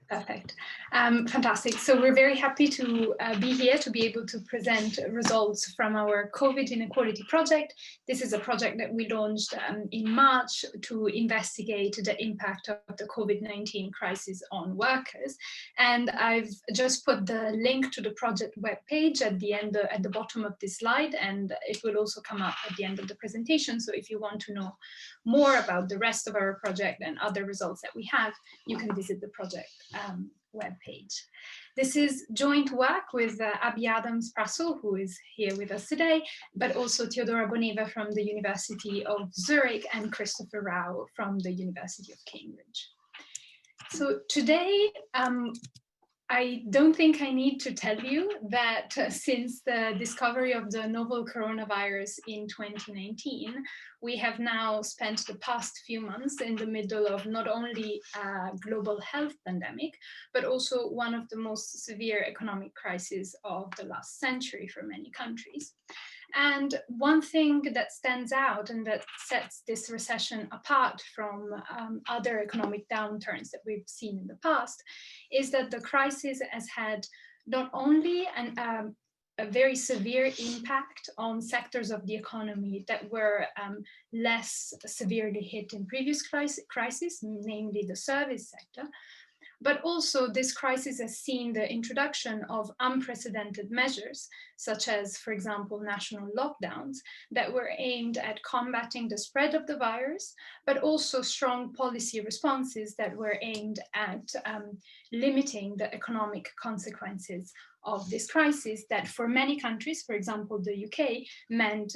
Perfect. Fantastic. So we're very happy to be here to be able to present results from our COVID inequality project. This is a project that we launched in March to investigate the impact of the COVID-19 crisis on workers. And I've just put the link to the project webpage at the bottom of this slide, and it will also come up at the end of the presentation. So if you want to know more about the rest of our project and other results that we have, you can visit the project webpage. This is joint work with Abby Prassl, who is here with us today, but also Teodora Boneva from the University of Zurich and Christopher Rao from the University of Cambridge. So today, I don't think I need to tell you that since the discovery of the novel coronavirus in 2019, we have now spent the past few months in the middle of not only a global health pandemic, but also one of the most severe economic crises of the last century for many countries. And one thing that stands out and that sets this recession apart from other economic downturns that we've seen in the past is that the crisis has had not only a very severe impact on sectors of the economy that were less severely hit in previous crises, namely the service sector, but also this crisis has seen the introduction of unprecedented measures, such as, for example, national lockdowns that were aimed at combating the spread of the virus, but also strong policy responses that were aimed at limiting the economic consequences of this crisis that for many countries, for example, the UK, meant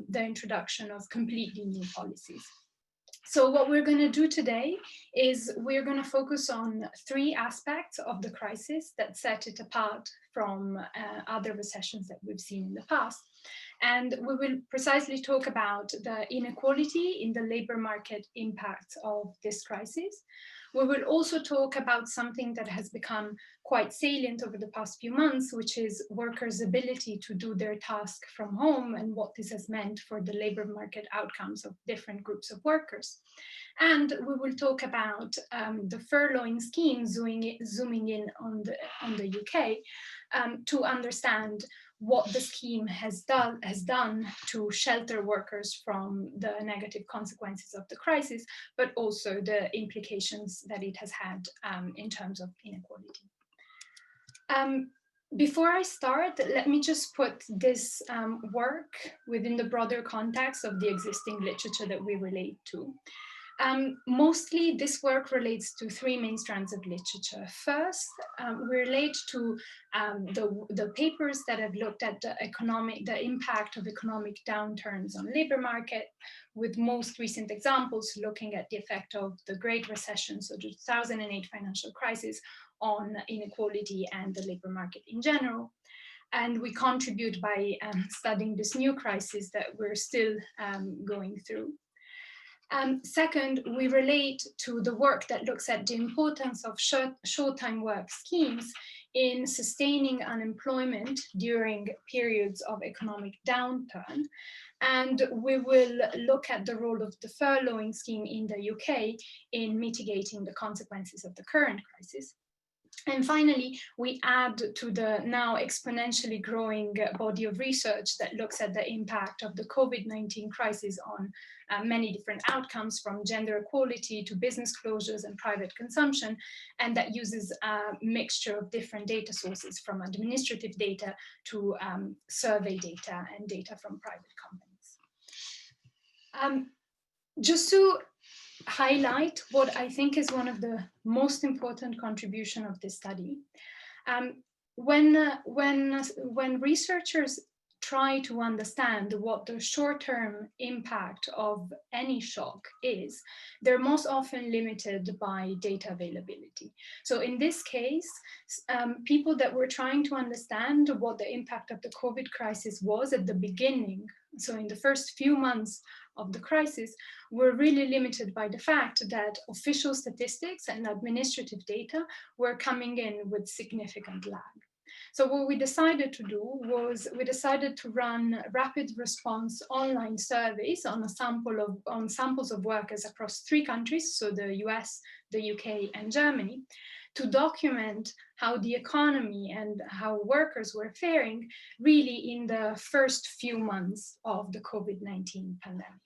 the introduction of completely new policies. So what we're going to do today is we're going to focus on three aspects of the crisis that set it apart from other recessions that we've seen in the past. And we will precisely talk about the inequality in the labor market impact of this crisis. We will also talk about something that has become quite salient over the past few months, which is workers' ability to do their task from home and what this has meant for the labor market outcomes of different groups of workers. And we will talk about the furloughing scheme, zooming in on the UK, to understand what the scheme has done to shelter workers from the negative consequences of the crisis, but also the implications that it has had in terms of inequality. Before I start, let me just put this work within the broader context of the existing literature that we relate to. Mostly this work relates to three main strands of literature. First, we relate to the papers that have looked at the impact of economic downturns on labor market, with most recent examples looking at the effect of the Great Recession, so the 2008 financial crisis, on inequality and the labor market in general. And we contribute by studying this new crisis that we're still going through. Second, we relate to the work that looks at the importance of short-time work schemes in sustaining unemployment during periods of economic downturn. And we will look at the role of the furloughing scheme in the UK in mitigating the consequences of the current crisis. And finally, we add to the now exponentially growing body of research that looks at the impact of the COVID-19 crisis on many different outcomes, from gender equality to business closures and private consumption, and that uses a mixture of different data sources, from administrative data to survey data and data from private companies. Just to highlight what I think is one of the most important contribution of this study. When researchers try to understand what the short-term impact of any shock is, they're most often limited by data availability. So in this case, people that were trying to understand what the impact of the COVID crisis was at the beginning, so in the first few months of the crisis, were really limited by the fact that official statistics and administrative data were coming in with significant lag. So what we decided to do was we decided to run rapid response online surveys on samples of workers across 3 countries, so the US, the UK, and Germany, to document how the economy and how workers were faring really in the first few months of the COVID-19 pandemic.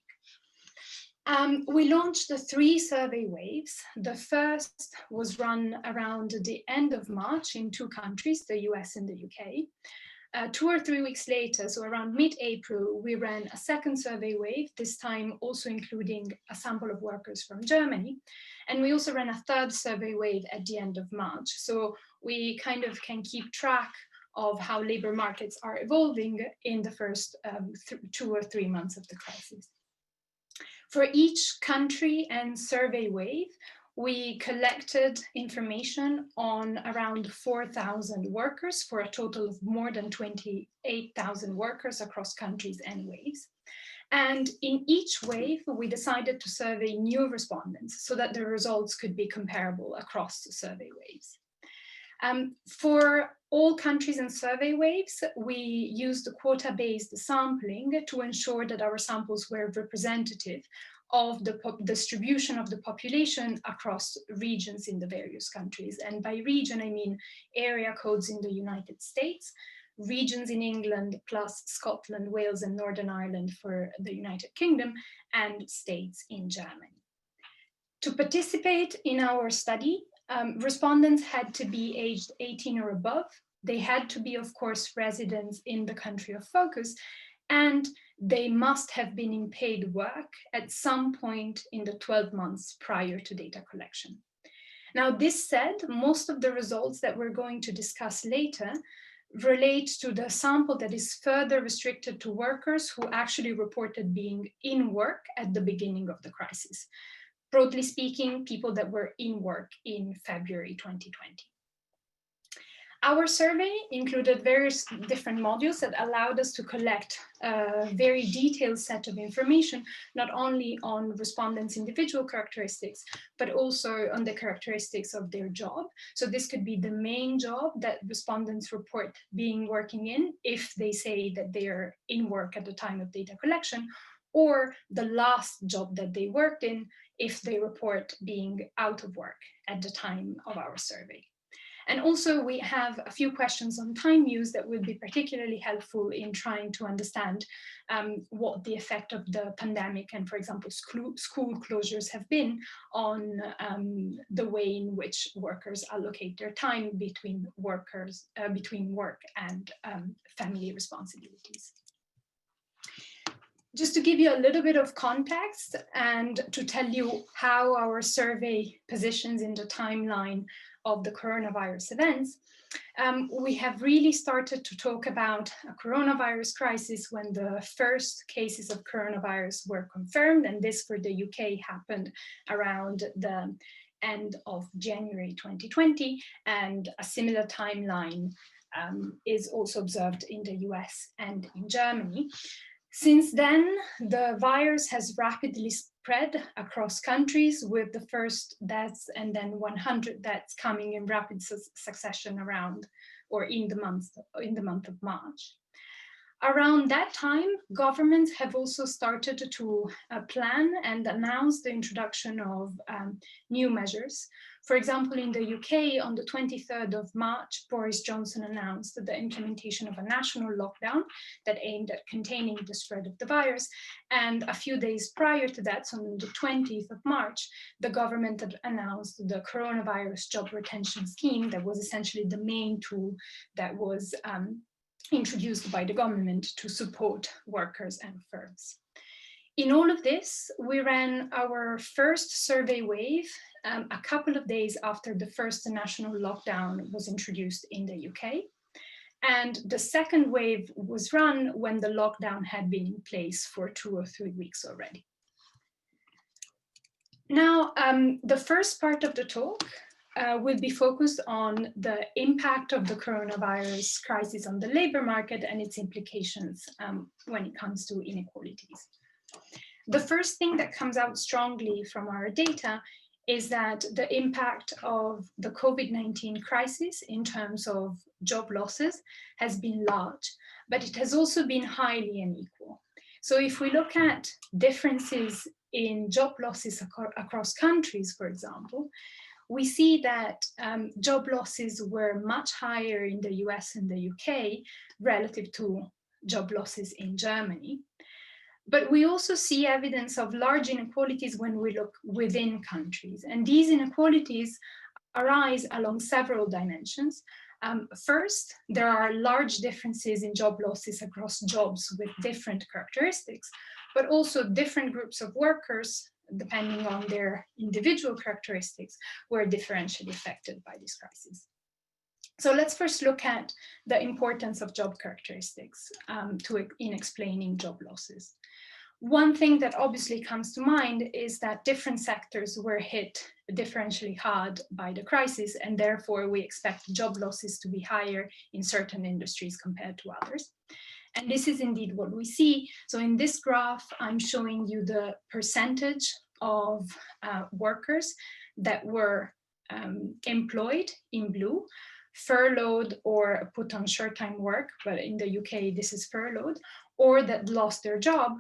We launched the 3 survey waves. The first was run around the end of March in 2 countries, the US and the UK. 2 or 3 weeks later, so around mid-April, we ran a second survey wave, this time also including a sample of workers from Germany. And we also ran a third survey wave at the end of March. So we kind of can keep track of how labor markets are evolving in the first 2 or 3 months of the crisis. For each country and survey wave, we collected information on around 4,000 workers for a total of more than 28,000 workers across countries and waves. And in each wave, we decided to survey new respondents so that the results could be comparable across the survey waves. For all countries and survey waves, we used the quota-based sampling to ensure that our samples were representative of the distribution of the population across regions in the various countries. And by region, I mean area codes in the United States, regions in England, plus Scotland, Wales, and Northern Ireland for the United Kingdom, and states in Germany. To participate in our study, respondents had to be aged 18 or above. They had to be, of course, residents in the country of focus, and they must have been in paid work at some point in the 12 months prior to data collection. Now, this said, most of the results that we're going to discuss later relate to the sample that is further restricted to workers who actually reported being in work at the beginning of the crisis. Broadly speaking, people that were in work in February 2020. Our survey included various different modules that allowed us to collect a very detailed set of information, not only on respondents' individual characteristics, but also on the characteristics of their job. So this could be the main job that respondents report working in, if they say that they are in work at the time of data collection, or the last job that they worked in, if they report being out of work at the time of our survey. And also we have a few questions on time use that will be particularly helpful in trying to understand what the effect of the pandemic and, for example, school closures have been on the way in which workers allocate their time between work and family responsibilities. Just to give you a little bit of context and to tell you how our survey positions in the timeline of the coronavirus events, we have really started to talk about a coronavirus crisis when the first cases of coronavirus were confirmed, and this for the UK happened around the end of January 2020, and a similar timeline is also observed in the US and in Germany. Since then, the virus has rapidly spread across countries, with the first deaths and then 100 deaths coming in rapid succession around or in the month of March. Around that time, governments have also started to plan and announce the introduction of new measures. For example, in the UK, on the 23rd of March, Boris Johnson announced the implementation of a national lockdown that aimed at containing the spread of the virus. And a few days prior to that, so on the 20th of March, the government had announced the coronavirus job retention scheme that was essentially the main tool that was introduced by the government to support workers and firms. In all of this, we ran our first survey wave a couple of days after the first national lockdown was introduced in the UK. And the second wave was run when the lockdown had been in place for 2 or 3 weeks already. Now, the first part of the talk will be focused on the impact of the coronavirus crisis on the labor market and its implications when it comes to inequalities. The first thing that comes out strongly from our data is that the impact of the COVID-19 crisis in terms of job losses has been large, but it has also been highly unequal. So if we look at differences in job losses across countries, for example, we see that job losses were much higher in the US and the UK relative to job losses in Germany. But we also see evidence of large inequalities when we look within countries. And these inequalities arise along several dimensions. First, there are large differences in job losses across jobs with different characteristics, but also different groups of workers, depending on their individual characteristics, were differentially affected by this crisis. So let's first look at the importance of job characteristics in explaining job losses. One thing that obviously comes to mind is that different sectors were hit differentially hard by the crisis, and therefore we expect job losses to be higher in certain industries compared to others. And this is indeed what we see. So in this graph, I'm showing you the percentage of workers that were employed in blue, furloughed or put on short-time work, but in the UK this is furloughed, or that lost their job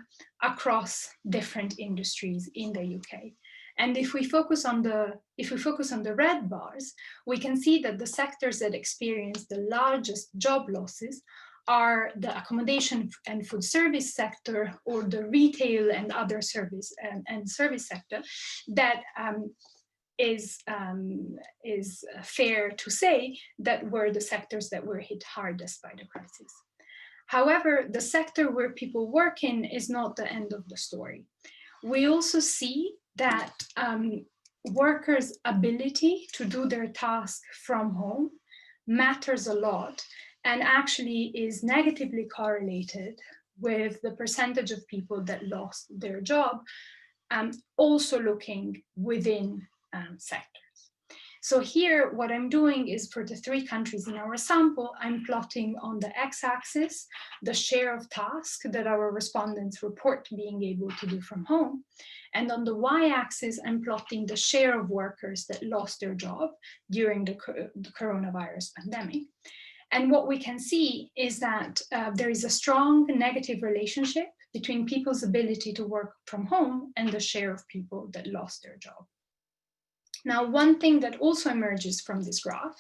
across different industries in the UK. And if we focus on the red bars, we can see that the sectors that experience the largest job losses are the accommodation and food service sector, or the retail and other service and service sector. That is fair to say that were the sectors that were hit hardest by the crisis. However, the sector where people work in is not the end of the story. We also see that workers' ability to do their task from home matters a lot, and actually is negatively correlated with the percentage of people that lost their job, also looking within sectors. So here, what I'm doing is, for the 3 countries in our sample, I'm plotting on the x-axis the share of tasks that our respondents report being able to do from home. And on the y-axis, I'm plotting the share of workers that lost their job during the coronavirus pandemic. And what we can see is that there is a strong negative relationship between people's ability to work from home and the share of people that lost their job. Now, one thing that also emerges from this graph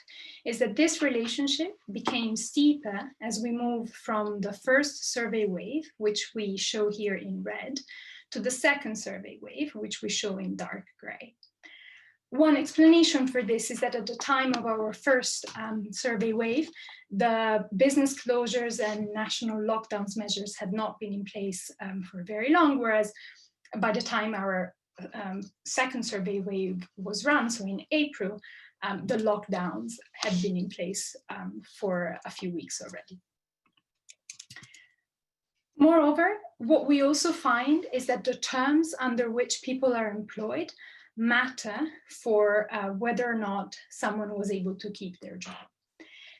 is that this relationship became steeper as we move from the first survey wave, which we show here in red, to the second survey wave, which we show in dark gray. One explanation for this is that at the time of our first survey wave, the business closures and national lockdowns measures had not been in place for very long, whereas by the time our second survey wave was run, so in April, the lockdowns had been in place for a few weeks already. Moreover, what we also find is that the terms under which people are employed matter for whether or not someone was able to keep their job.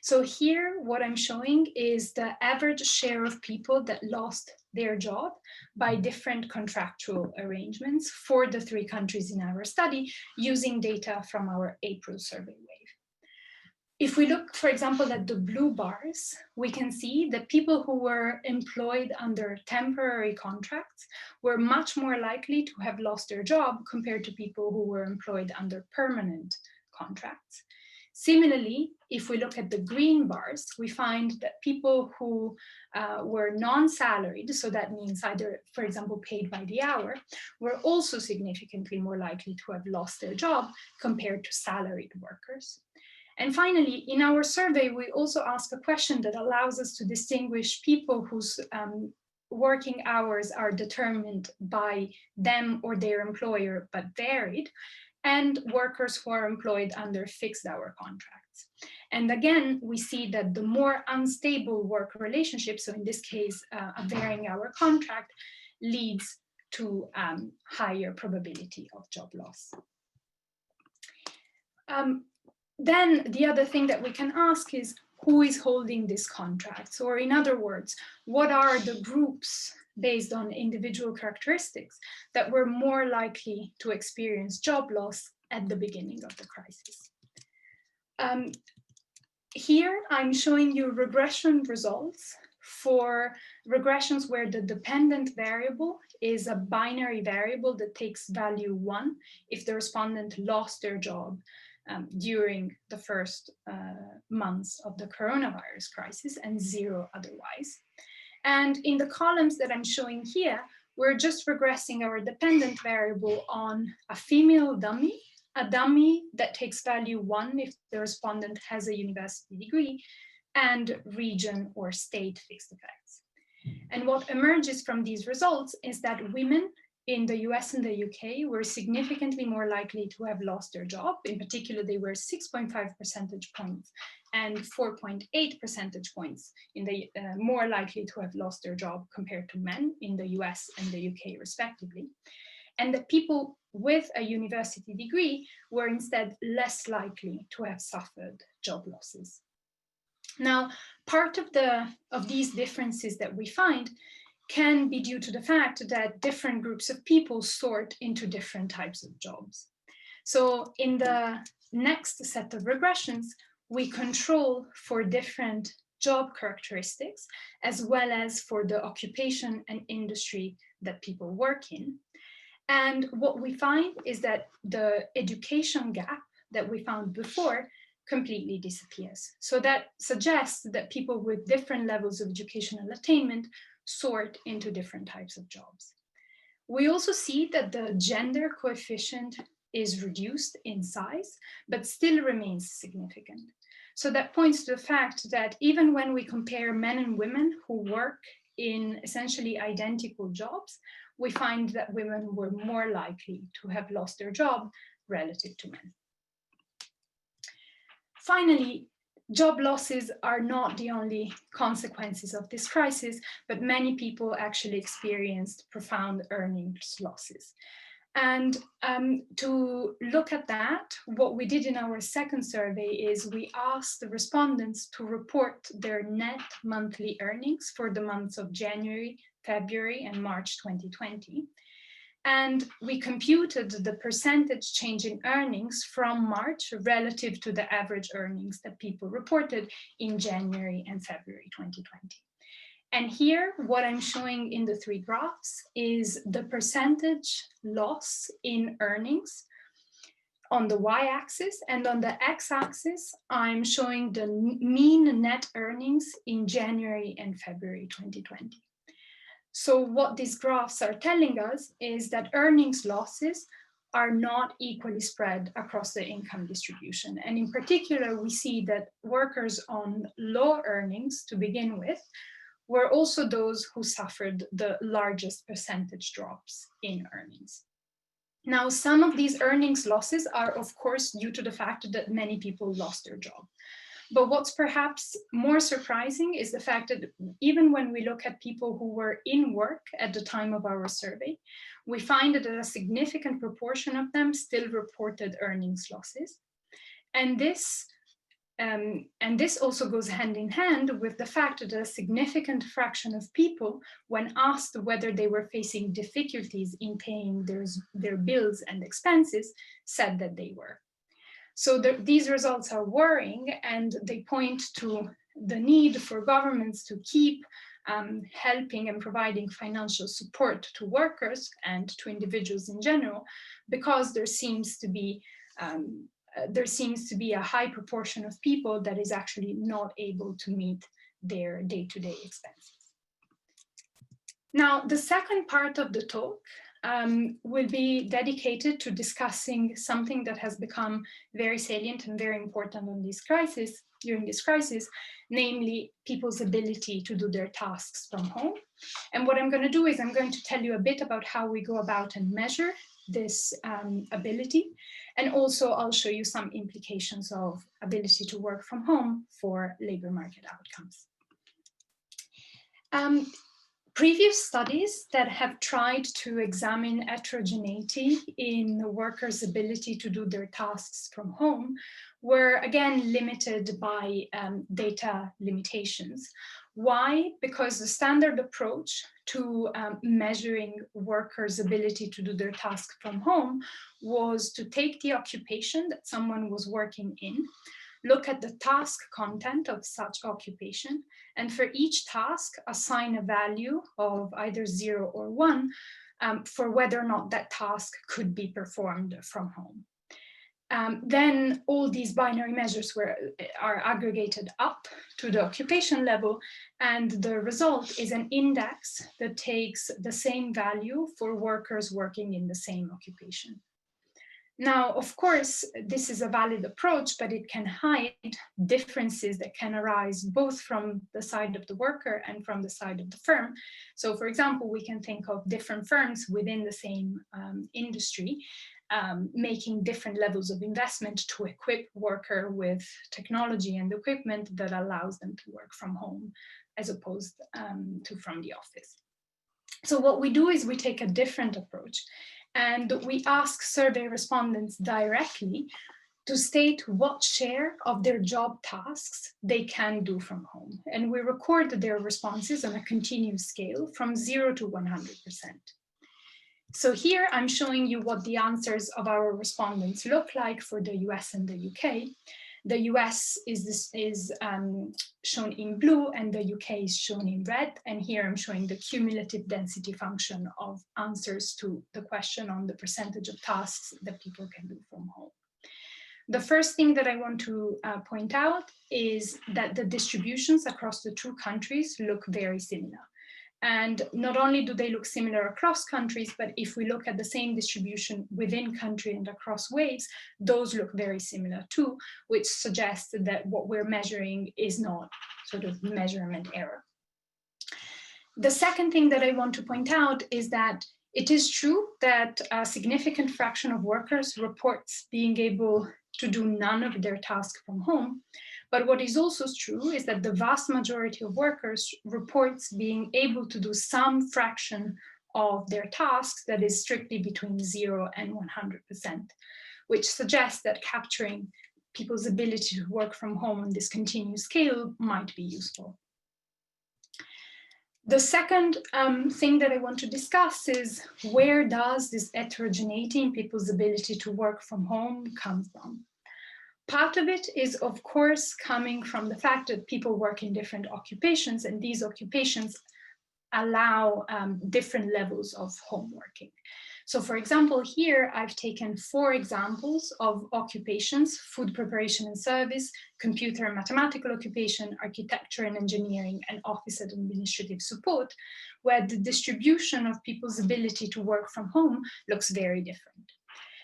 So here, what I'm showing is the average share of people that lost their job by different contractual arrangements for the 3 countries in our study, using data from our April survey wave. If we look, for example, at the blue bars, we can see that people who were employed under temporary contracts were much more likely to have lost their job compared to people who were employed under permanent contracts. Similarly, if we look at the green bars, we find that people who were non-salaried, so that means either, for example, paid by the hour, were also significantly more likely to have lost their job compared to salaried workers. And finally, in our survey, we also ask a question that allows us to distinguish people whose working hours are determined by them or their employer, but varied, and workers who are employed under fixed hour contracts. And again, we see that the more unstable work relationship, so in this case, a varying hour contract, leads to higher probability of job loss. Then the other thing that we can ask is, who is holding these contracts? Or in other words, what are the groups based on individual characteristics that were more likely to experience job loss at the beginning of the crisis. Here I'm showing you regression results for regressions where the dependent variable is a binary variable that takes value 1 if the respondent lost their job during the first months of the coronavirus crisis and 0 otherwise. And in the columns that I'm showing here, we're just regressing our dependent variable on a female dummy, a dummy that takes value 1 if the respondent has a university degree, and region or state fixed effects. And what emerges from these results is that women in the US and the UK were significantly more likely to have lost their job. In particular, they were 6.5 percentage points and 4.8 percentage points in the more likely to have lost their job compared to men in the US and the UK respectively. And that people with a university degree were instead less likely to have suffered job losses. Now, part of these differences that we find can be due to the fact that different groups of people sort into different types of jobs. So in the next set of regressions, we control for different job characteristics, as well as for the occupation and industry that people work in. And what we find is that the education gap that we found before completely disappears. So that suggests that people with different levels of educational attainment sort into different types of jobs. We also see that the gender coefficient is reduced in size, but still remains significant. So that points to the fact that even when we compare men and women who work in essentially identical jobs, we find that women were more likely to have lost their job relative to men. Finally, job losses are not the only consequences of this crisis, but many people actually experienced profound earnings losses. And to look at that, what we did in our second survey is we asked the respondents to report their net monthly earnings for the months of January, February, and March 2020. And we computed the percentage change in earnings from March relative to the average earnings that people reported in January and February 2020. And here, what I'm showing in the 3 graphs is the percentage loss in earnings on the y-axis, and on the x-axis, I'm showing the mean net earnings in January and February 2020. So what these graphs are telling us is that earnings losses are not equally spread across the income distribution. And in particular, we see that workers on low earnings to begin with were also those who suffered the largest percentage drops in earnings. Now, some of these earnings losses are, of course, due to the fact that many people lost their job. But what's perhaps more surprising is the fact that even when we look at people who were in work at the time of our survey, we find that a significant proportion of them still reported earnings losses. And this also goes hand in hand with the fact that a significant fraction of people, when asked whether they were facing difficulties in paying their bills and expenses, said that they were. So these results are worrying, and they point to the need for governments to keep helping and providing financial support to workers and to individuals in general, because there seems to be a high proportion of people that is actually not able to meet their day-to-day expenses. Now, the second part of the talk will be dedicated to discussing something that has become very salient and very important during this crisis, namely people's ability to do their tasks from home. And what I'm going to do is I'm going to tell you a bit about how we go about and measure this ability. And also I'll show you some implications of ability to work from home for labor market outcomes. Previous studies that have tried to examine heterogeneity in the workers' ability to do their tasks from home were again limited by data limitations. Why? Because the standard approach to measuring workers' ability to do their task from home was to take the occupation that someone was working in, look at the task content of such occupation, and for each task, assign a value of either 0 or 1 for whether or not that task could be performed from home. Then all these binary measures are aggregated up to the occupation level, and the result is an index that takes the same value for workers working in the same occupation. Now, of course, this is a valid approach, but it can hide differences that can arise both from the side of the worker and from the side of the firm. So, for example, we can think of different firms within the same industry making different levels of investment to equip worker with technology and equipment that allows them to work from home as opposed to from the office. So what we do is we take a different approach, and we ask survey respondents directly to state what share of their job tasks they can do from home. And we record their responses on a continuous scale from 0 to 100%. So here I'm showing you what the answers of our respondents look like for the US and the UK. The US is shown in blue and the UK is shown in red. And here I'm showing the cumulative density function of answers to the question on the percentage of tasks that people can do from home. The first thing that I want to point out is that the distributions across the two countries look very similar. And not only do they look similar across countries, but if we look at the same distribution within country and across waves, those look very similar too, which suggests that what we're measuring is not sort of measurement error. The second thing that I want to point out is that it is true that a significant fraction of workers reports being able to do none of their tasks from home. But what is also true is that the vast majority of workers reports being able to do some fraction of their tasks that is strictly between 0 and 100%, which suggests that capturing people's ability to work from home on this continuous scale might be useful. The second thing that I want to discuss is where does this heterogeneity in people's ability to work from home come from? Part of it is, of course, coming from the fact that people work in different occupations, and these occupations allow different levels of home working. So, for example, here I've taken 4 examples of occupations: food preparation and service, computer and mathematical occupation, architecture and engineering, and office and administrative support, where the distribution of people's ability to work from home looks very different.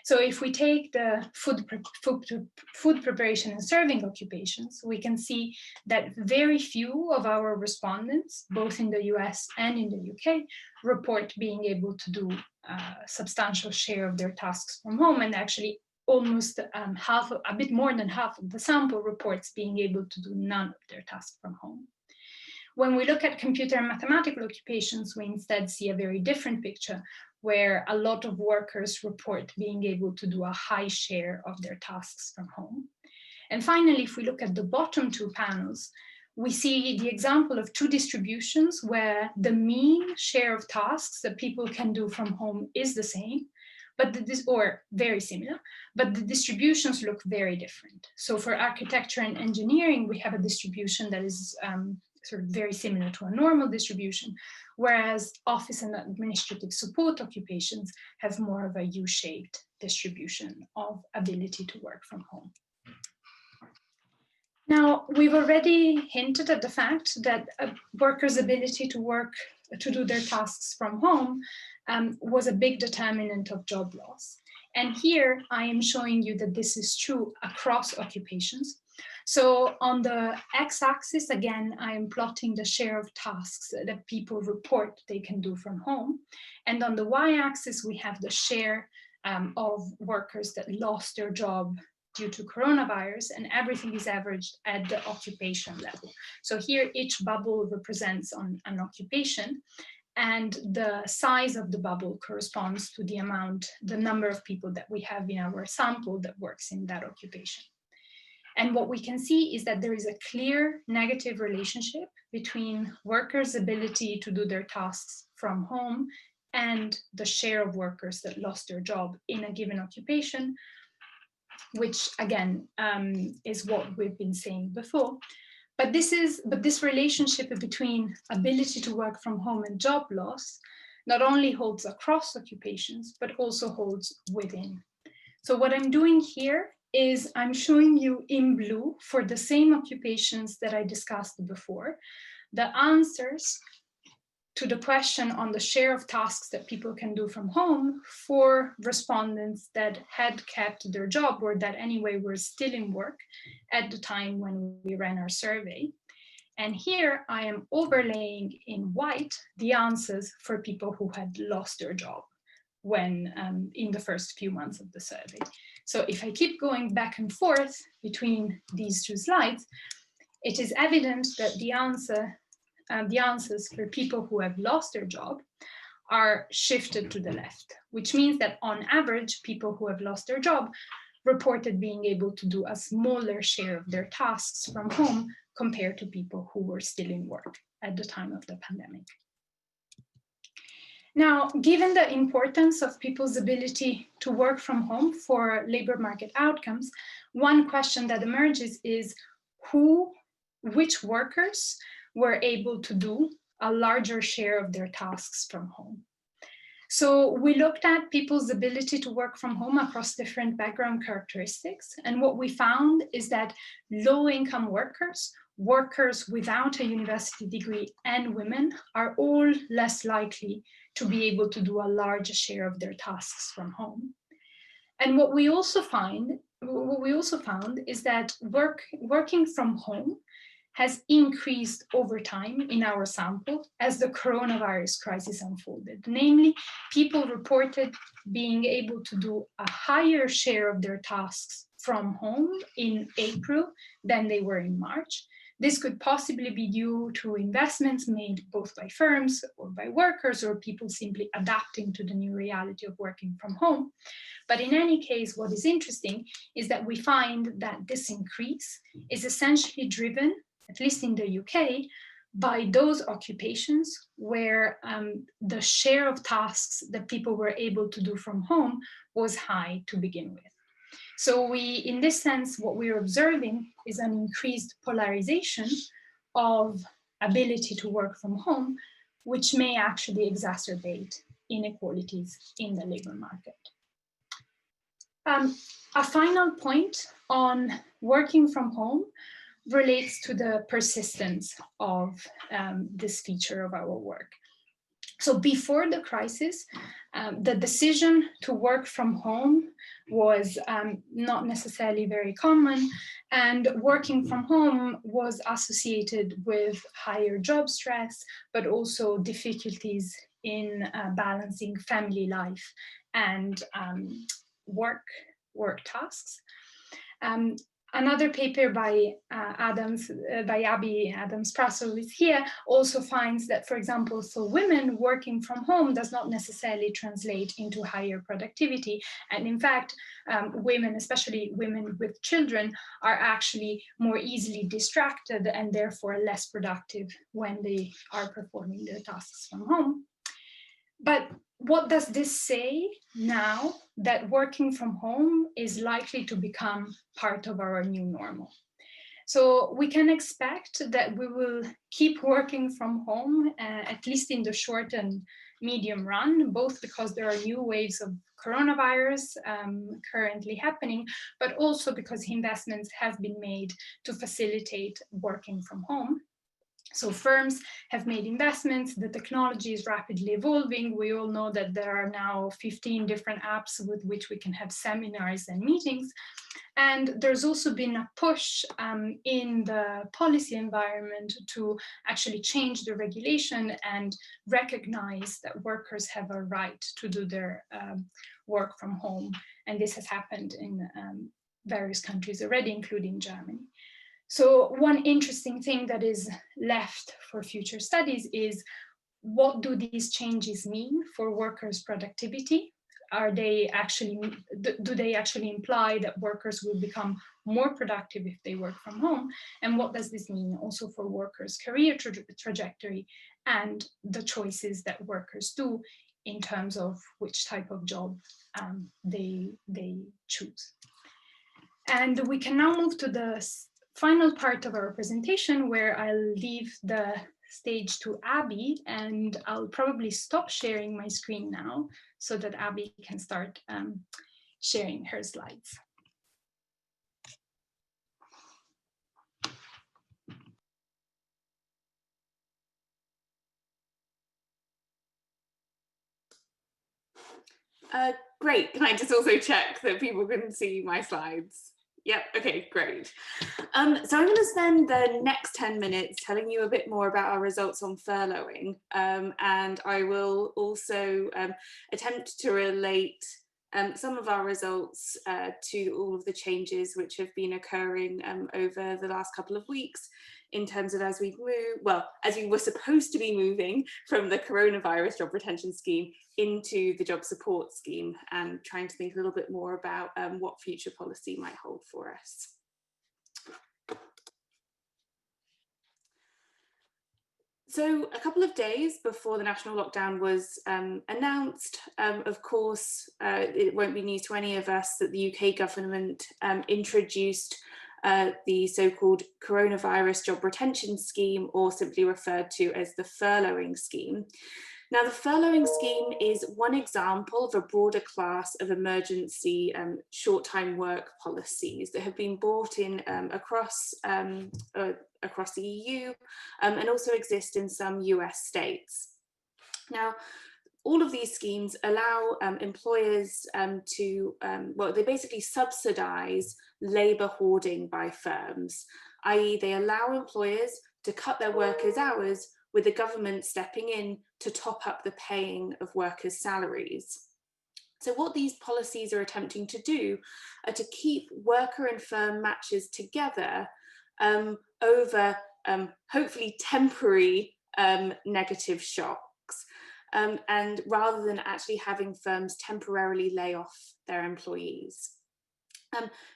So if we take the food preparation and serving occupations, we can see that very few of our respondents, both in the US and in the UK, report being able to do a substantial share of their tasks from home, and actually almost a bit more than half of the sample reports being able to do none of their tasks from home. When we look at computer and mathematical occupations, we instead see a very different picture, where a lot of workers report being able to do a high share of their tasks from home. And finally, if we look at the bottom 2 panels, we see the example of 2 distributions where the mean share of tasks that people can do from home is the same, or very similar, but the distributions look very different. So for architecture and engineering, we have a distribution that is sort of very similar to a normal distribution, whereas office and administrative support occupations have more of a U-shaped distribution of ability to work from home. Now, we've already hinted at the fact that a worker's ability to do their tasks from home was a big determinant of job loss. And here I am showing you that this is true across occupations. So on the x-axis, again, I am plotting the share of tasks that people report they can do from home. And on the y-axis, we have the share of workers that lost their job due to coronavirus, and everything is averaged at the occupation level. So here, each bubble represents an occupation, and the size of the bubble corresponds to the number of people that we have in our sample that works in that occupation. And what we can see is that there is a clear negative relationship between workers' ability to do their tasks from home and the share of workers that lost their job in a given occupation, which again is what we've been saying before. But this relationship between ability to work from home and job loss not only holds across occupations, but also holds within. So what I'm doing here is I'm showing you in blue for the same occupations that I discussed before, the answers to the question on the share of tasks that people can do from home for respondents that had kept their job or that anyway were still in work at the time when we ran our survey. And here I am overlaying in white the answers for people who had lost their job when in the first few months of the survey. So if I keep going back and forth between these two slides, it is evident that the answers for people who have lost their job are shifted to the left, which means that on average, people who have lost their job reported being able to do a smaller share of their tasks from home compared to people who were still in work at the time of the pandemic. Now, given the importance of people's ability to work from home for labor market outcomes, one question that emerges is which workers were able to do a larger share of their tasks from home. So we looked at people's ability to work from home across different background characteristics. And what we found is that low-income workers, workers without a university degree, and women are all less likely to be able to do a large share of their tasks from home. And what we also found is that working from home has increased over time in our sample as the coronavirus crisis unfolded. Namely, people reported being able to do a higher share of their tasks from home in April than they were in March. This could possibly be due to investments made both by firms or by workers or people simply adapting to the new reality of working from home. But in any case, what is interesting is that we find that this increase is essentially driven, at least in the UK, by those occupations where the share of tasks that people were able to do from home was high to begin with. So in this sense, what we're observing is an increased polarization of ability to work from home, which may actually exacerbate inequalities in the labor market. A final point on working from home relates to the persistence of this feature of our work. So before the crisis, the decision to work from home was not necessarily very common, and working from home was associated with higher job stress, but also difficulties in balancing family life and work tasks. Another paper by Abby Prassl is here also finds that, for example, for women, working from home does not necessarily translate into higher productivity. And in fact, women, especially women with children, are actually more easily distracted and therefore less productive when they are performing their tasks from home. But what does this say now that working from home is likely to become part of our new normal? So we can expect that we will keep working from home, at least in the short and medium run, both because there are new waves of coronavirus currently happening, but also because investments have been made to facilitate working from home. So firms have made investments, the technology is rapidly evolving. We all know that there are now 15 different apps with which we can have seminars and meetings. And there's also been a push in the policy environment to actually change the regulation and recognize that workers have a right to do their work from home. And this has happened in various countries already, including Germany. So one interesting thing that is left for future studies is, what do these changes mean for workers' productivity? Do they actually imply that workers will become more productive if they work from home? And what does this mean also for workers' career trajectory and the choices that workers do in terms of which type of job they choose. And we can now move to the final part of our presentation, where I'll leave the stage to Abby, and I'll probably stop sharing my screen now so that Abby can start sharing her slides. Great. Can I just also check that people can see my slides? Yep. Okay, great. So I'm going to spend the next 10 minutes telling you a bit more about our results on furloughing, and I will also attempt to relate some of our results to all of the changes which have been occurring over the last couple of weeks, in terms of as we were supposed to be moving from the coronavirus job retention scheme into the job support scheme, and trying to think a little bit more about what future policy might hold for us. So a couple of days before the national lockdown was announced, of course, it won't be news to any of us that the UK government introduced the so-called coronavirus job retention scheme, or simply referred to as the furloughing scheme. Now, the furloughing scheme is one example of a broader class of emergency short-time work policies that have been brought in across the EU and also exist in some US states. Now, all of these schemes allow employers they basically subsidise labour hoarding by firms, i.e. they allow employers to cut their workers' hours with the government stepping in to top up the paying of workers' salaries. So what these policies are attempting to do are to keep worker and firm matches together over hopefully temporary negative shocks, and rather than actually having firms temporarily lay off their employees.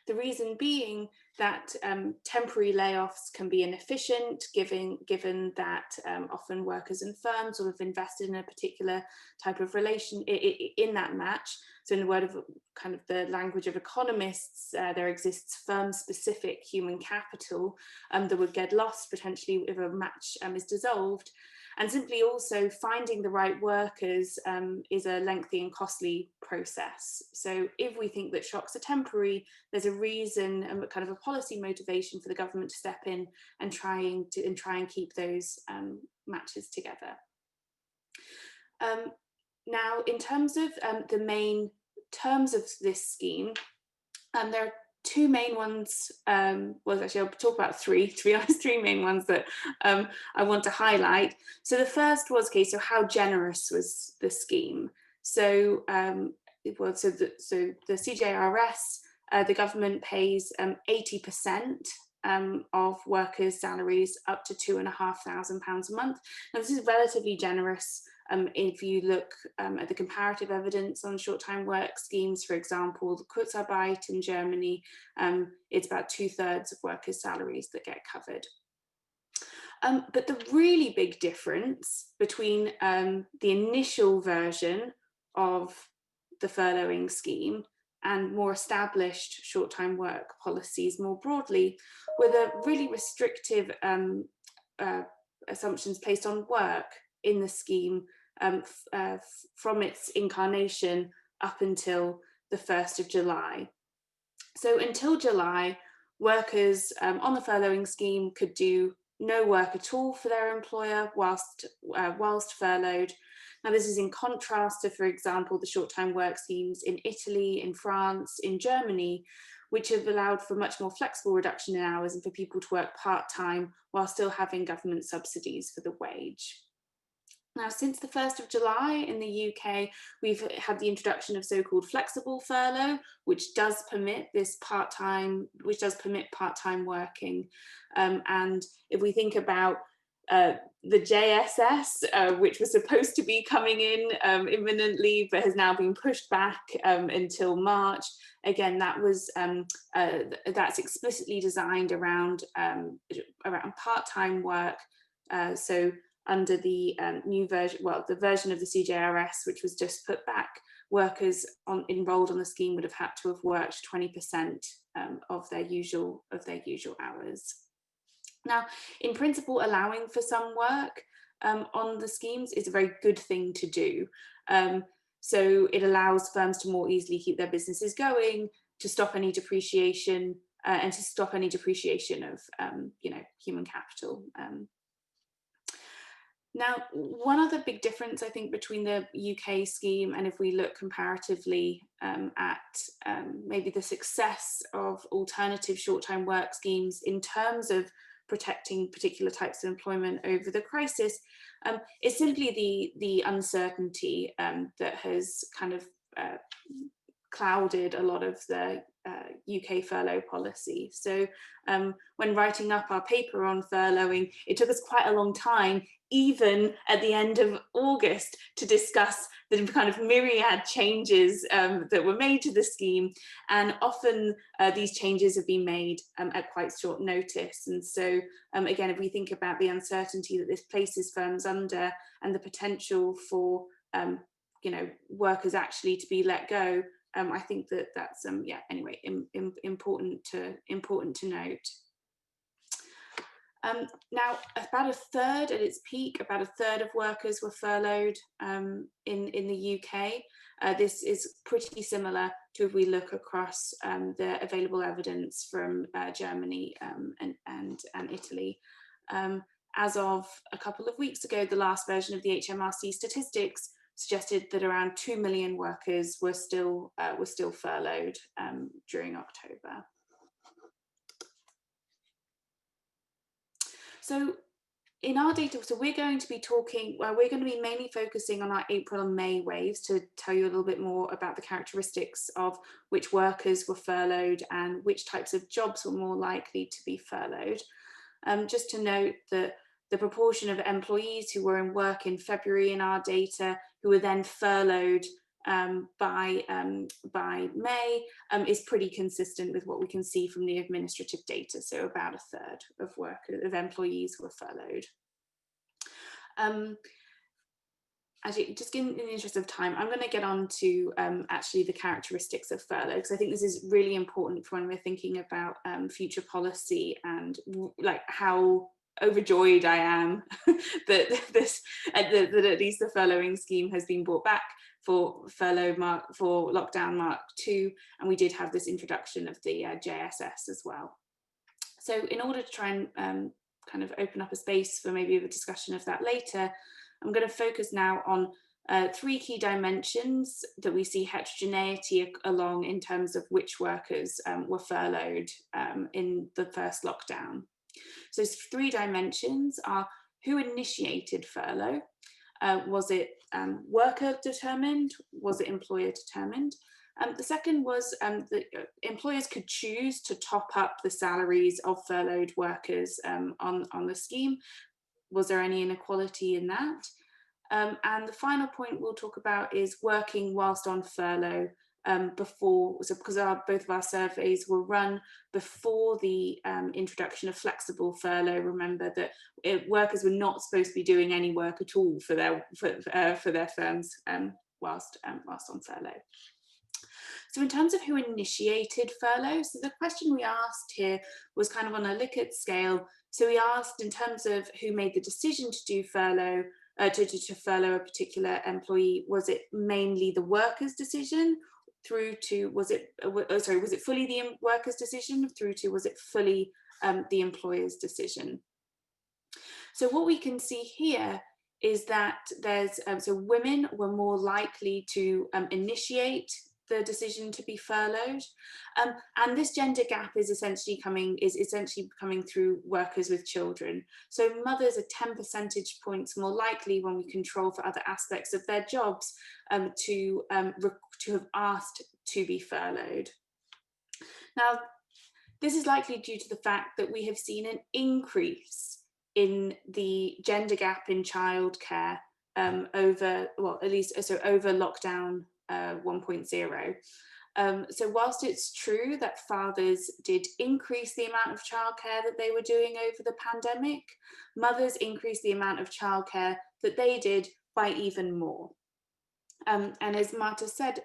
The reason being that temporary layoffs can be inefficient, given that often workers and firms will have invested in a particular type of relation in that match. So in the word of kind of the language of economists, there exists firm-specific human capital that would get lost potentially if a match is dissolved. And simply also finding the right workers is a lengthy and costly process. So if we think that shocks are temporary, there's a reason and kind of a policy motivation for the government to step in and try and keep those matches together. Now, in terms of the main terms of this scheme, there are two main ones, well, actually I'll talk about three, to be honest, three main ones that I want to highlight. So the first was, okay, so how generous was the scheme? So the CJRS, the government pays 80% of workers' salaries up to £2,500 a month. Now this is relatively generous. If you look at the comparative evidence on short-time work schemes, for example, the Kurzarbeit in Germany, it's about 2/3 of workers' salaries that get covered. But the really big difference between the initial version of the furloughing scheme and more established short-time work policies more broadly were the really restrictive assumptions placed on work in the scheme from its incarnation up until the 1st of July. So until July, workers on the furloughing scheme could do no work at all for their employer whilst furloughed. Now this is in contrast to, for example, the short-time work schemes in Italy, in France, in Germany, which have allowed for much more flexible reduction in hours and for people to work part-time while still having government subsidies for the wage. Now, since the 1st of July in the UK, we've had the introduction of so-called flexible furlough, which does permit part-time working. And if we think about the JSS, which was supposed to be coming in imminently, but has now been pushed back until March. Again, that's explicitly designed around part-time work. So under the new version, well, the version of the CJRS, which was just put back, workers enrolled on the scheme would have had to have worked 20% of their usual hours. Now, in principle, allowing for some work on the schemes is a very good thing to do. So it allows firms to more easily keep their businesses going, to stop any depreciation, and to stop any depreciation of human capital. Now, one other big difference, I think, between the UK scheme and if we look comparatively at maybe the success of alternative short-time work schemes in terms of protecting particular types of employment over the crisis, is simply the uncertainty that has kind of clouded a lot of the UK furlough policy. So when writing up our paper on furloughing, it took us quite a long time, even at the end of August, to discuss the kind of myriad changes that were made to the scheme. And often these changes have been made at quite short notice. And so again, if we think about the uncertainty that this places firms under and the potential for workers actually to be let go, I think that that's anyway important to note. Now, about a third at its peak, about a third of workers were furloughed in the UK. This is pretty similar to if we look across the available evidence from Germany and Italy. As of a couple of weeks ago, the last version of the HMRC statistics suggested that around 2 million workers were still furloughed during October. So in our data, so we're going to be mainly focusing on our April and May waves to tell you a little bit more about the characteristics of which workers were furloughed and which types of jobs were more likely to be furloughed. Just to note that the proportion of employees who were in work in February in our data who were then furloughed by May is pretty consistent with what we can see from the administrative data. So about a third of employees were furloughed. Actually, just in the interest of time, I'm going to get on to actually the characteristics of furlough, because I think this is really important for when we're thinking about future policy and like how overjoyed I am that at least the furloughing scheme has been brought back for lockdown Mark 2, and we did have this introduction of the JSS as well. So in order to try and kind of open up a space for maybe a discussion of that later, I'm going to focus now on 3 key dimensions that we see heterogeneity along in terms of which workers were furloughed in the first lockdown. So 3 dimensions are: who initiated furlough? Was it worker determined? Was it employer determined? The second was that employers could choose to top up the salaries of furloughed workers on the scheme. Was there any inequality in that? And the final point we'll talk about is working whilst on furlough because both of our surveys were run before the introduction of flexible furlough. Remember that workers were not supposed to be doing any work at all for their firms whilst on furlough. So in terms of who initiated furlough, so the question we asked here was kind of on a Likert scale. So we asked in terms of who made the decision to do furlough, to furlough a particular employee. Was it mainly the worker's decision through to, was it fully the worker's decision through to, was it fully the employer's decision? So what we can see here is that there's, so women were more likely to initiate the decision to be furloughed, and this gender gap is essentially coming through workers with children. So mothers are 10 percentage points more likely, when we control for other aspects of their jobs, to have asked to be furloughed. Now, this is likely due to the fact that we have seen an increase in the gender gap in childcare over lockdown 1.0. So whilst it's true that fathers did increase the amount of childcare that they were doing over the pandemic, mothers increased the amount of childcare that they did by even more. And as Marta said,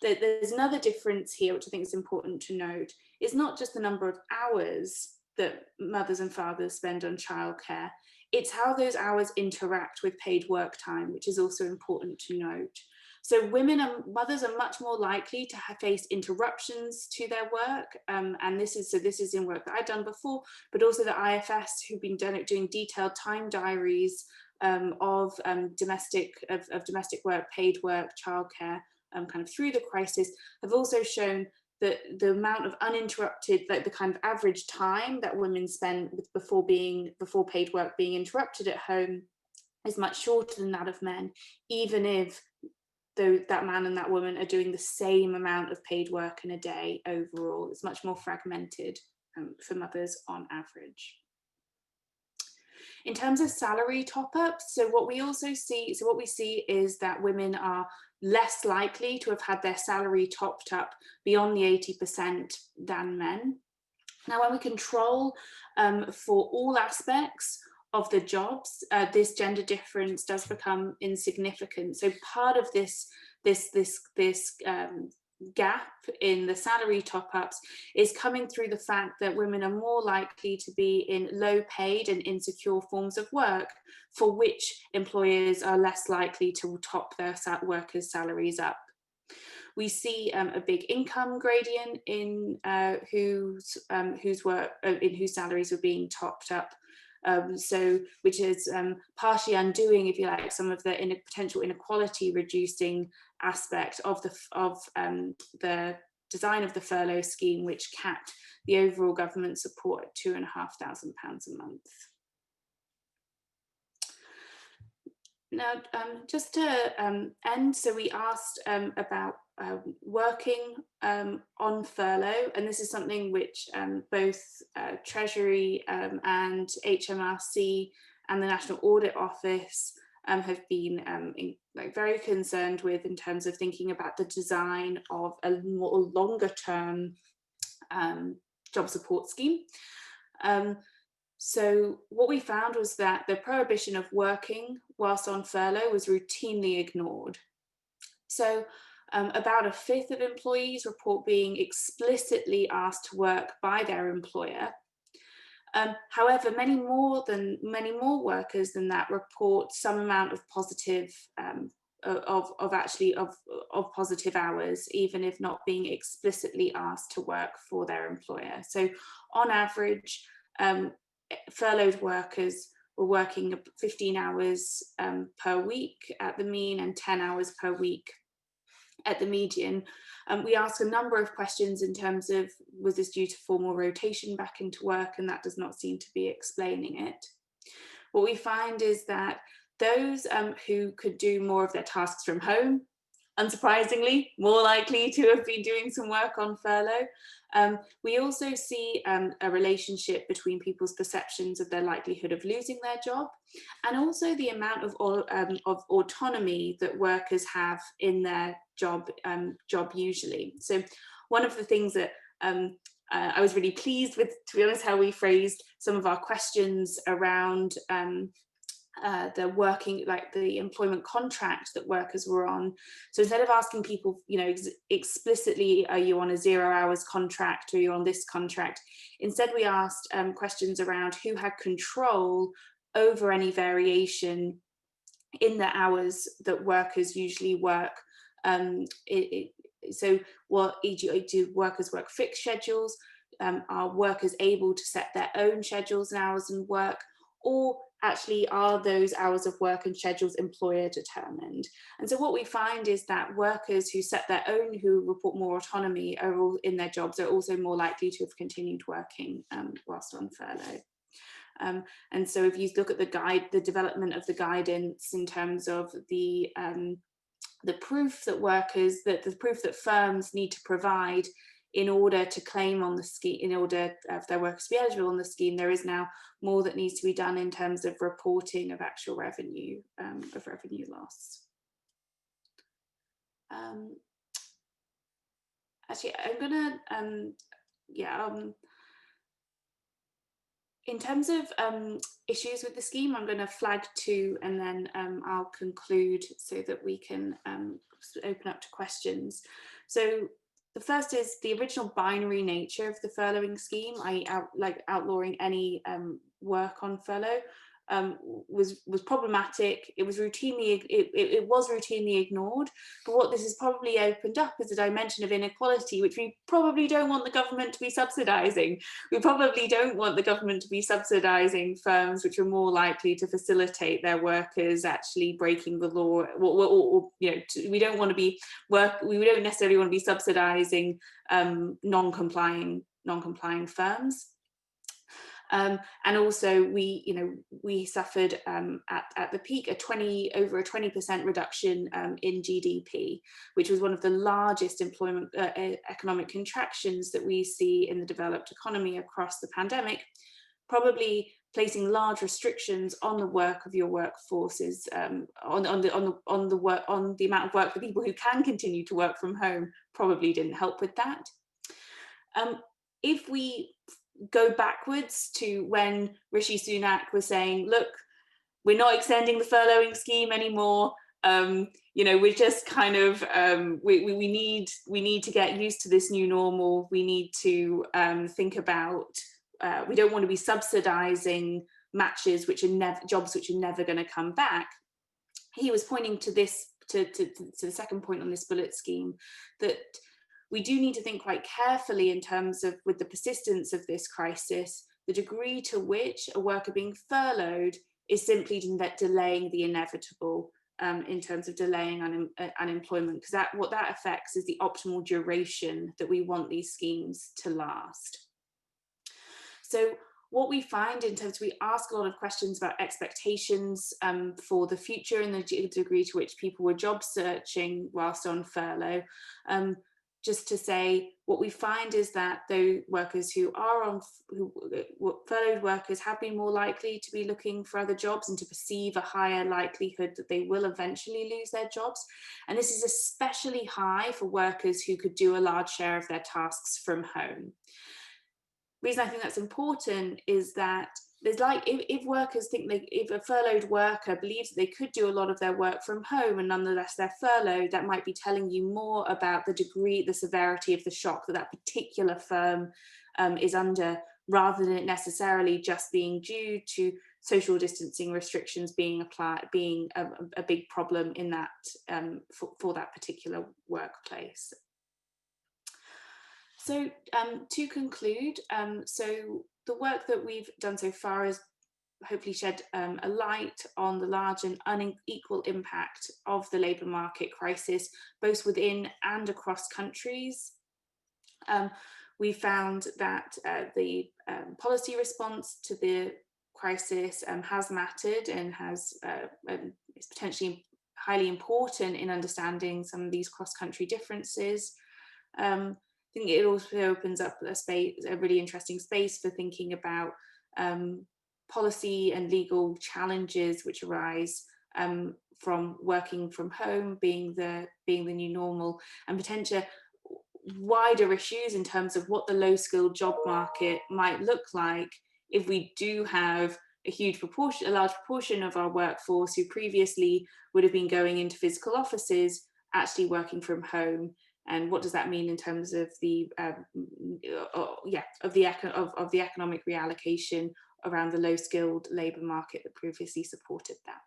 there's another difference here, which I think is important to note. It's not just the number of hours that mothers and fathers spend on childcare, it's how those hours interact with paid work time, which is also important to note. So mothers are much more likely to face interruptions to their work, and this is in work that I've done before, but also the IFS, who've been doing detailed time diaries of domestic work, paid work, childcare, kind of through the crisis, have also shown that the amount of uninterrupted, like the kind of average time that women spend before paid work being interrupted at home, is much shorter than that of men, even if that man and that woman are doing the same amount of paid work in a day overall. It's much more fragmented for mothers on average. In terms of salary top-ups, what we see is that women are less likely to have had their salary topped up beyond the 80% than men. Now, when we control for all aspects of the jobs, this gender difference does become insignificant. So part of this gap in the salary top-ups is coming through the fact that women are more likely to be in low paid and insecure forms of work, for which employers are less likely to top their workers' salaries up. We see a big income gradient in whose salaries are being topped up. Which is partially undoing, if you like, some of the potential inequality reducing aspect of the design of the furlough scheme, which capped the overall government support at £2,500 a month. Now, just to end, so we asked about working on furlough, and this is something which both Treasury and HMRC and the National Audit Office have been very concerned with, in terms of thinking about the design of a more longer term job support scheme. So what we found was that the prohibition of working whilst on furlough was routinely ignored. So about a fifth of employees report being explicitly asked to work by their employer. However, many more workers than that report some amount of positive positive hours, even if not being explicitly asked to work for their employer. So on average, furloughed workers were working 15 hours per week at the mean and 10 hours per week at the median. We asked a number of questions in terms of, was this due to formal rotation back into work, and that does not seem to be explaining it. What we find is that those who could do more of their tasks from home, unsurprisingly, more likely to have been doing some work on furlough. We also see a relationship between people's perceptions of their likelihood of losing their job, and also the amount of autonomy that workers have in their job usually. So one of the things that I was really pleased with, to be honest, how we phrased some of our questions around the working, like the employment contract that workers were on. So instead of asking people, explicitly, are you on a 0 hours contract or you're on this contract? Instead, we asked questions around who had control over any variation in the hours that workers usually work. So do workers work fixed schedules? Are workers able to set their own schedules and hours and work? Or actually, are those hours of work and schedules employer determined? And so what we find is that workers who set their own, who report more autonomy in their jobs, are also more likely to have continued working whilst on furlough. And so if you look at the development of the guidance in terms of the proof that the proof that firms need to provide in order to claim on the scheme, in order for their workers to be eligible on the scheme, there is now more that needs to be done in terms of reporting of actual revenue, of revenue loss. actually, I'm gonna, in terms of issues with the scheme, I'm going to flag 2 and then I'll conclude so that we can open up to questions. So the first is the original binary nature of the furloughing scheme, i.e. outlawing any work on furlough, was problematic. It was routinely ignored. But what this has probably opened up is a dimension of inequality, which we probably don't want the government to be subsidising. We probably don't want the government to be subsidising firms which are more likely to facilitate their workers actually breaking the law. Or we don't want to be we don't necessarily want to be subsidising non-complying firms. And also we suffered at the peak over a 20% reduction in GDP, which was one of the largest economic contractions that we see in the developed economy across the pandemic, probably placing large restrictions on the work of your workforces, on the amount of work for people who can continue to work from home, probably didn't help with that. If we go backwards to when Rishi Sunak was saying, look, we're not extending the furloughing scheme anymore. We're just kind of, we need to get used to this new normal. We need to think about, we don't want to be subsidizing matches, jobs which are never going to come back. He was pointing to this, to the second point on this bullet scheme, that we do need to think quite carefully in terms of, with the persistence of this crisis, the degree to which a worker being furloughed is simply delaying the inevitable, in terms of delaying unemployment, because what that affects is the optimal duration that we want these schemes to last. So what we find in terms, we ask a lot of questions about expectations for the future and the degree to which people were job searching whilst on furlough. Just to say, what we find is that those workers furloughed workers have been more likely to be looking for other jobs and to perceive a higher likelihood that they will eventually lose their jobs. And this is especially high for workers who could do a large share of their tasks from home. The reason I think that's important is that there's if workers think if a furloughed worker believes that they could do a lot of their work from home and nonetheless they're furloughed, that might be telling you more about the severity of the shock that particular firm is under, rather than it necessarily just being due to social distancing restrictions being a big problem in that for that particular workplace. So to conclude, so the work that we've done so far has hopefully shed a light on the large and unequal impact of the labour market crisis, both within and across countries. We found that the policy response to the crisis has mattered and is potentially highly important in understanding some of these cross-country differences. I think it also opens up a really interesting space for thinking about policy and legal challenges which arise from working from home being the new normal, and potential wider issues in terms of what the low-skilled job market might look like if we do have a large proportion of our workforce who previously would have been going into physical offices actually working from home. And what does that mean in terms of the economic reallocation around the low-skilled labour market that previously supported that?